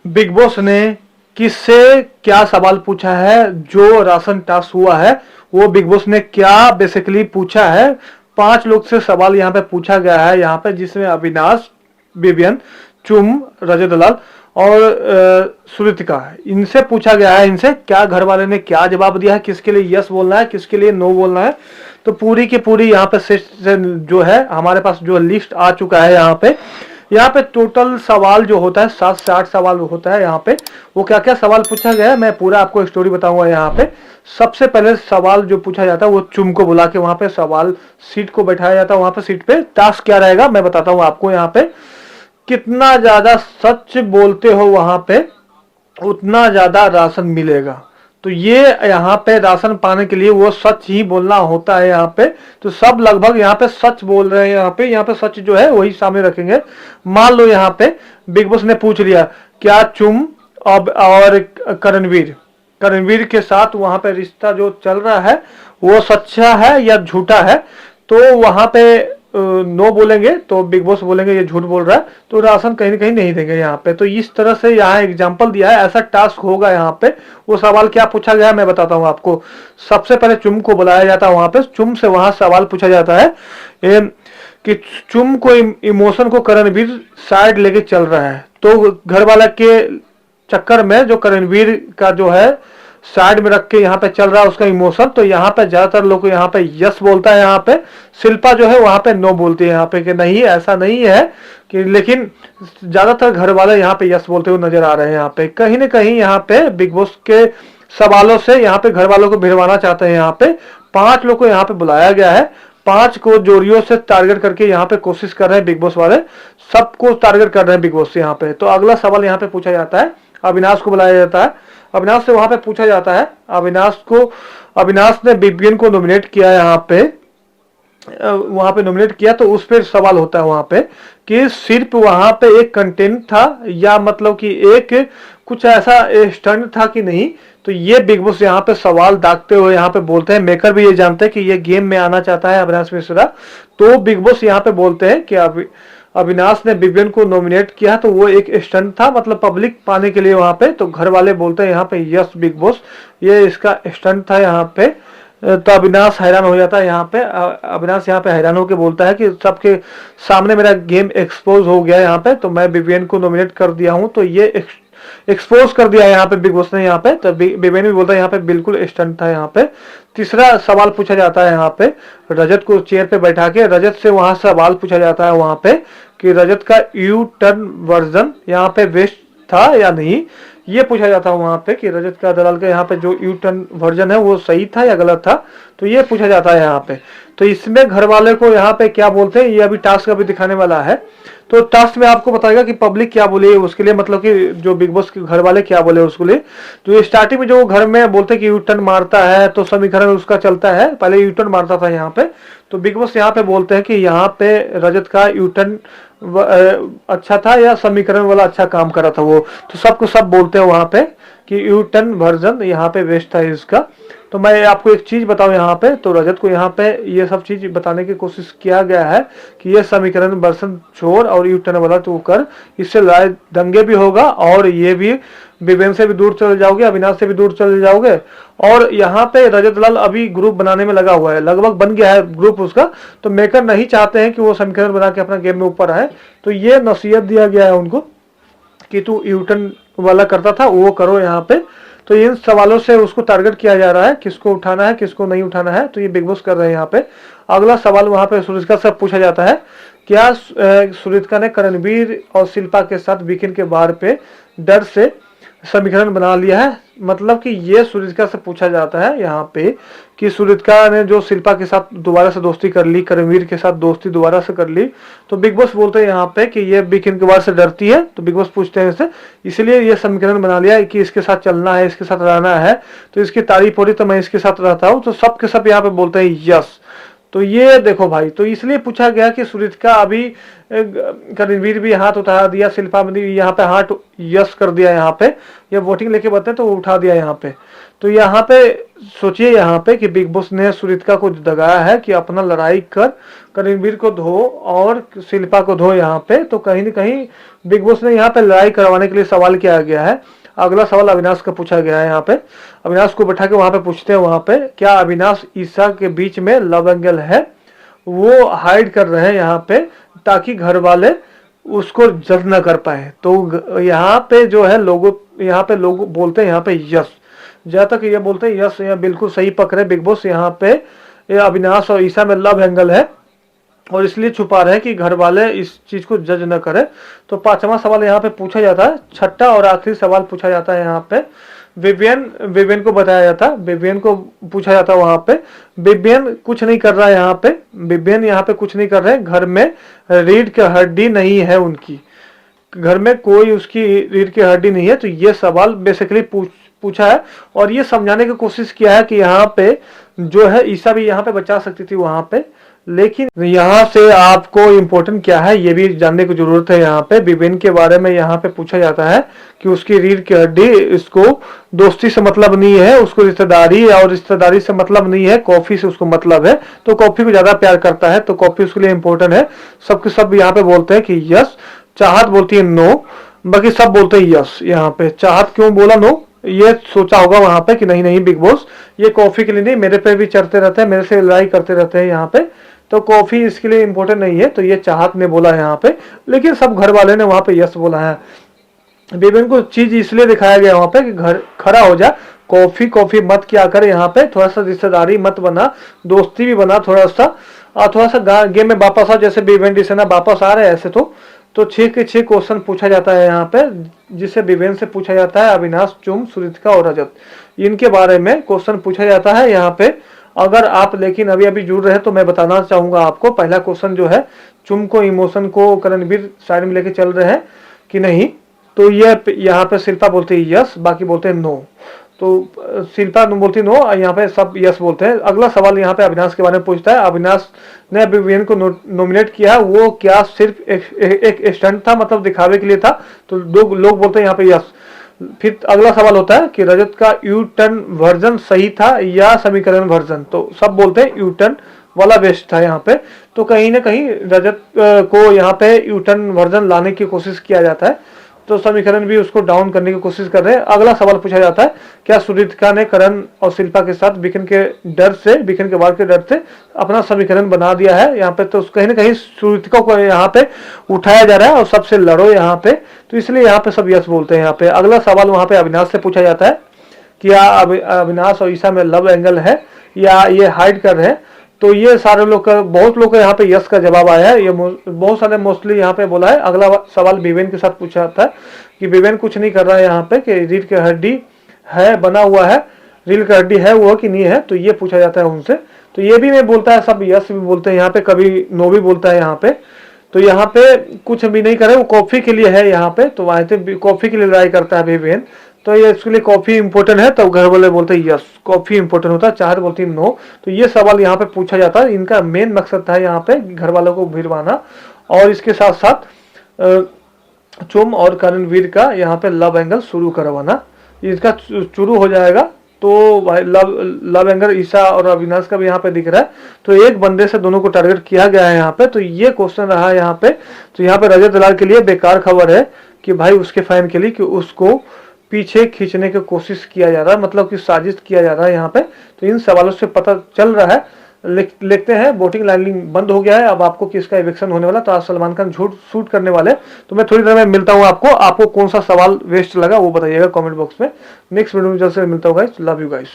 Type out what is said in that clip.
Big boss ने किससे क्या सवाल पूछा है। जो राशन टास्क हुआ है वो बिग बॉस ने क्या बेसिकली पूछा है। 5 लोग से सवाल यहाँ पे पूछा गया है यहाँ पे, जिसमें अविनाश, विवियन, चुम, रजत दलाल और सुरितिका, इनसे पूछा गया है। इनसे क्या घर वाले ने क्या जवाब दिया है, किसके लिए यस बोलना है, किसके लिए नो बोलना है। तो पूरी की पूरी यहाँ पे जो है हमारे पास जो लिस्ट आ चुका है यहाँ पे टोटल सवाल जो होता है 7 से 8 सवाल होता है यहाँ पे। वो क्या क्या सवाल पूछा गया है मैं पूरा आपको स्टोरी बताऊंगा यहाँ पे। सबसे पहले सवाल जो पूछा जाता है वो चुम को बुला के वहां पे सवाल सीट को बैठाया जाता है। वहां पे सीट पे टास्क क्या रहेगा मैं बताता हूँ आपको। यहाँ पे कितना ज्यादा सच बोलते हो वहां पे उतना ज्यादा राशन मिलेगा। तो ये यहाँ पे राशन पाने के लिए वो सच ही बोलना होता है यहाँ पे। तो सब लगभग यहाँ पे सच बोल रहे हैं। यहाँ पे सच जो है वही सामने रखेंगे। मान लो यहाँ पे बिग बॉस ने पूछ लिया क्या चुम अब और करणवीर के साथ वहां पे रिश्ता जो चल रहा है वो सच्चा है या झूठा है। तो वहां पे नो बोलेंगे तो बिग बॉस बोलेंगे ये झूठ बोल रहा है, तो राशन कहीं ना कहीं नहीं देंगे यहाँ पे। तो इस तरह से यहाँ एग्जांपल दिया है, ऐसा टास्क होगा यहाँ पे। वो सवाल क्या पूछा गया है मैं बताता हूँ आपको। सबसे पहले चुम को बुलाया जाता है वहां पे। चुम से वहां सवाल पूछा जाता है कि चुम को इमोशन को करणवीर साइड लेके चल रहा है। तो घर वाला के चक्कर में जो करणवीर का जो है साइड में रख के यहाँ पे चल रहा है उसका इमोशन। तो यहाँ पे ज्यादातर लोग यहाँ पे यस बोलता है। यहाँ पे शिल्पा जो है वहां पे नो बोलती है यहाँ पे कि नहीं ऐसा नहीं है कि, लेकिन ज्यादातर घर वाले यहाँ पे यस बोलते हुए नजर आ रहे हैं। यहाँ पे कहीं ना कहीं यहाँ पे बिग बॉस के सवालों से यहाँ पे घर वालों को भिड़वाना चाहते हैं। यहाँ पे 5 लोग को यहाँ पे बुलाया गया है। 5 को जोरियों से टारगेट करके यहाँ पे कोशिश कर रहे हैं बिग बॉस वाले, सबको टारगेट कर रहे हैं बिग बॉस यहाँ पे। तो अगला सवाल यहाँ पे पूछा जाता है, अविनाश को बुलाया जाता है। अविनाश से वहां पे पूछा जाता है, अविनाश ने विवियन को नॉमिनेट किया यहाँ पे, वहां पे नॉमिनेट किया। तो उस पर सवाल होता है वहां पे कि सिर्फ वहां पे एक कंटेंट था या मतलब कि एक कुछ ऐसा स्टंट था कि नहीं। तो ये बिग बॉस यहाँ पे सवाल दागते हुए यहाँ पे बोलते हैं। मेकर भी ये जानते हैं कि ये गेम में आना चाहता है अविनाश मिश्रा। तो बिग बॉस यहाँ पे बोलते हैं कि अविनाश ने विवियन को नॉमिनेट किया तो वो एक स्टंट था, मतलब पब्लिक पाने के लिए वहां पे। तो घर वाले बोलते हैं यहाँ पे यस बिग बॉस ये इसका स्टंट था यहाँ पे। तो अविनाश हैरान हो जाता है यहाँ पे। अविनाश यहाँ पे हैरान होकर बोलता है कि सबके सामने मेरा गेम एक्सपोज हो गया यहाँ पे, तो मैं विवियन को नॉमिनेट कर दिया हूँ। तो ये एक्सपोज कर दिया यहाँ पे बिग बॉस ने यहाँ पे। तो विवियन भी बोलता है यहाँ पे बिल्कुल स्टंट था यहाँ पे। तीसरा सवाल पूछा जाता है यहाँ पे, रजत को चेयर पे बैठा के रजत से वहां सवाल पूछा जाता है वहां पे कि रजत का यू टर्न वर्जन यहाँ पे बेस्ट था या नहीं। ये पूछा जाता है वहां पे कि रजत का दलाल का यहाँ पे जो यू टर्न वर्जन है वो सही था या गलत था। तो ये पूछा जाता है यहाँ पे। तो इसमें घर वाले को यहाँ पे क्या बोलते हैं ये अभी टास्क अभी दिखाने वाला है। तो टास्क में आपको बताएगा कि पब्लिक क्या बोले उसके लिए, मतलब कि जो बिग बॉस के घर वाले क्या बोले उसके लिए। तो स्टार्टिंग में जो घर में बोलते कि यू टर्न मारता है तो समीकरण उसका चलता है, पहले यू टर्न मारता था यहाँ पे। तो बिग बॉस यहाँ पे बोलते हैं कि यहाँ पे रजत का यू टर्न अच्छा था या समीकरण वाला अच्छा काम कर रहा था वो। तो सबको सब बोलते हैं वहां पे कि यू टर्न वर्जन यहाँ पे बेस्ट था इसका। तो मैं आपको एक चीज बताऊं यहाँ पे, तो रजत को यहाँ पे ये सब चीज बताने की कोशिश किया गया है कि ये समीकरण वर्जन छोड़ और यू टर्न वाला तू कर, इससे लड़ाई दंगे भी होगा और ये भी विवेन से भी दूर चले जाओगे, अविनाश से भी दूर चले जाओगे। और यहाँ पे रजत लाल अभी ग्रुप बनाने में लगा हुआ है, लगभग बन गया है ग्रुप उसका। तो मेकर नहीं चाहते हैं कि वो समीकरण बना के अपना गेम में ऊपर आए। तो ये नसीहत दिया गया है उनको कि तू यू टर्न वाला करता था वो करो यहाँ पे। तो इन सवालों से उसको टारगेट किया जा रहा है, किसको उठाना है किसको नहीं उठाना है। तो ये बिग बॉस कर रहे हैं यहाँ पे। अगला सवाल वहां पे सुरित्का से पूछा जाता है, क्या सुरित्का ने करणवीर और शिल्पा के साथ वीकेंड के बाहर पे डर से समीकरण बना लिया है। मतलब कि ये सुरित्का से पूछा जाता है यहाँ पे कि सुरित्का ने जो शिल्पा के साथ दोबारा से दोस्ती कर ली, करणवीर के साथ दोस्ती दोबारा से कर ली। तो बिग बॉस बोलते हैं यहाँ पे कि ये वीकेंड के बाद से डरती है। तो बिग बॉस पूछते हैं इससे, इसलिए ये समीकरण बना लिया है कि इसके साथ चलना है, इसके साथ रहना है। तो इसकी तारीफ हो रही तो मैं इसके साथ रहता हूँ। तो सब के सब यहाँ पे बोलते हैं यस। तो ये देखो भाई, तो इसलिए पूछा गया कि सुरित्का अभी करणवीर भी हाथ उठा दिया, शिल्पा भी यहाँ पे हाथ यस कर दिया, यहाँ पे ये वोटिंग लेके बताते तो उठा दिया यहाँ पे। तो यहाँ पे सोचिए यहाँ पे कि बिग बॉस ने सुरित्का को दगाया है कि अपना लड़ाई कर, करणवीर को धो और शिल्पा को धो यहाँ पे। तो कहीं ना कहीं बिग बॉस ने यहाँ पे लड़ाई करवाने के लिए सवाल किया गया है। अगला सवाल अविनाश का पूछा गया है यहाँ पे। अविनाश को बैठा के वहां पे पूछते हैं वहां पे, क्या अविनाश ईशा के बीच में लव एंगल है? वो हाइड कर रहे हैं यहाँ पे ताकि घर वाले उसको जज न कर पाए। तो यहाँ पे जो है लोगों, यहाँ पे लोग बोलते हैं यहाँ पे यस, जहां तक ये बोलते हैं यस, यहाँ बिल्कुल सही पकड़े बिग बॉस। यहाँ पे अविनाश और ईशा में लव एंगल है और इसलिए छुपा रहे कि घर वाले इस चीज को जज न करें। तो पांचवा सवाल यहाँ पे पूछा जाता है, छठा और आखिरी सवाल पूछा जाता है यहाँ पे विवियन को बताया जाता, विवियन को पूछा जाता है वहां पे। विवियन कुछ नहीं कर रहा है यहाँ पे, विवियन यहाँ पे कुछ नहीं कर रहे। घर में रीढ़ की हड्डी नहीं है उनकी, घर में कोई उसकी रीढ़ की हड्डी नहीं है। तो ये सवाल बेसिकली पूछा है और ये समझाने की कोशिश किया है कि यहाँ पे जो है ईशा भी यहाँ पे बचा सकती थी वहां पे। लेकिन यहाँ से आपको इम्पोर्टेंट क्या है ये भी जानने की जरूरत है। यहाँ पे विवेन के बारे में यहाँ पे पूछा जाता है कि उसकी रीढ़ की हड्डी, इसको दोस्ती से मतलब नहीं है, उसको रिश्तेदारी और रिश्तेदारी से मतलब नहीं है, कॉफी से उसको मतलब है। तो कॉफी को ज्यादा प्यार करता है, तो कॉफी उसके लिए इम्पोर्टेंट है। सबके सब यहाँ पे बोलते हैं कि यस, चाहत बोलती है नो, बाकी सब बोलते हैं यस। यहाँ पे चाहत क्यों बोला नो, ये सोचा होगा वहां पे कि नहीं नहीं बिग बॉस ये कॉफी के लिए नहीं, मेरे पे भी चढ़ते रहते हैं, मेरे से लड़ाई करते रहते हैं यहाँ पे, तो कॉफी इसके लिए इंपॉर्टेंट नहीं है। तो ये चाहत ने बोला है यहाँ पे, लेकिन सब घर वाले ने वहां पे यस बोला है। बेबन को चीज इसलिए दिखाया गया वहां पे कि घर खड़ा हो जा, कॉफी कॉफी मत किया कर, यहाँ पे थोड़ा सा रिश्तेदारी मत बना, दोस्ती भी बना थोड़ा सा, और थोड़ा सा गेम में वापस आ, जैसे बेबन से ना वापस आ रहे हैं ऐसे। तो 6 के 6 क्वेश्चन पूछा जाता है यहाँ पे, जिसे विवेन से पूछा जाता है, अविनाश, चुम, सुरित्का और रजत, इनके बारे में क्वेश्चन पूछा जाता है यहाँ पे। अगर आप लेकिन अभी जुड़ रहे हैं तो मैं बताना चाहूंगा आपको, पहला क्वेश्चन जो है, चुम को इमोशन को करणवीर साइड में लेके चल रहे हैं कि नहीं, तो ये यहाँ पे शिल्पा बोलते हैं यस, बाकी बोलते हैं नो। तो शिल्पा बोलती नो, यहाँ पे सब यस बोलते हैं। अगला सवाल यहाँ पे अविनाश के बारे में पूछता है, अविनाश ने विवेन को नॉमिनेट किया, वो क्या सिर्फ एक स्टंट था, मतलब दिखावे के लिए था? तो दो लोग बोलते हैं यहाँ पे यस। फिर अगला सवाल होता है कि रजत का यू टर्न वर्जन सही था या समीकरण वर्जन? तो सब बोलते हैं यू टर्न वाला बेस्ट था यहाँ पे। तो कहीं ना कहीं रजत को यहाँ पे यू टर्न वर्जन लाने की कोशिश किया जाता है, तो समीकरण भी उसको डाउन करने की कोशिश कर रहे हैं। अगला सवाल पूछा जाता है, क्या सुरित्का ने करण और शिल्पा के साथ बिकन के डर से, बिकन के वार के डर से अपना समीकरण बना दिया है यहाँ पे? तो कहीं ना कहीं सुरित्का को यहाँ पे उठाया जा रहा है और सबसे लड़ो यहाँ पे, तो इसलिए यहाँ पे सब यस बोलते हैं यहाँ पे। अगला सवाल वहां पे अविनाश से पूछा जाता है, क्या अविनाश और ईशा में लव एंगल है या ये हाइड कर रहे हैं? तो ये सारे लोग का, बहुत लोग का यहाँ पे यस का जवाब आया है, ये बहुत सारे मोस्टली यहाँ पे बोला है। अगला सवाल विवेन के साथ पूछा जाता है कि विवेन कुछ नहीं कर रहा है यहाँ पे, कि रीढ़ की हड्डी है बना हुआ है, रीढ़ की हड्डी है वो कि नहीं है, तो ये पूछा जाता है उनसे। तो ये भी मैं बोलता है, सब यस भी बोलते हैं यहाँ पे, कभी नो भी बोलता है यहाँ पे। तो यहाँ पे कुछ भी नहीं करे, वो कॉफी के लिए है यहाँ पे, तो वहां पे कॉफी के लिए लड़ाई करता है विवेन, तो ये इसके लिए कॉफी इंपॉर्टेंट है, तो घर वाले बोलते हैं यस कॉफी इंपॉर्टेंट होता है, चाहत बोलती है नो। तो ये सवाल यहाँ पे पूछा जाता है, इनका मेन मकसद था यहाँ पे घर वालों को भिड़वाना, और इसके साथ साथ चुम और करणवीर का यहाँ पे लव एंगल शुरू करवाना। इसका शुरू हो जाएगा तो भाई लव एंगल ईशा और अविनाश का भी यहाँ पे दिख रहा है, तो एक बंदे से दोनों को टारगेट किया गया है यहाँ पे। तो ये क्वेश्चन रहा है यहाँ पे। तो यहाँ पे रजत दलाल के लिए बेकार खबर है कि भाई उसके फैन के लिए, कि उसको पीछे खींचने की कोशिश किया जा रहा है, मतलब कि साजिश किया जा रहा है यहाँ पे। तो इन सवालों से पता चल रहा है। लिखते हैं, वोटिंग लाइनिंग बंद हो गया है, अब आपको किसका इलेक्शन होने वाला। तो आज सलमान खान झूठ शूट करने वाले, तो मैं थोड़ी देर में मिलता हूँ आपको कौन सा सवाल वेस्ट लगा वो बताइएगा कमेंट बॉक्स में। नेक्स्ट वीडियो में जल्द से मिलता हूँ गाइस, लव यू गाइस।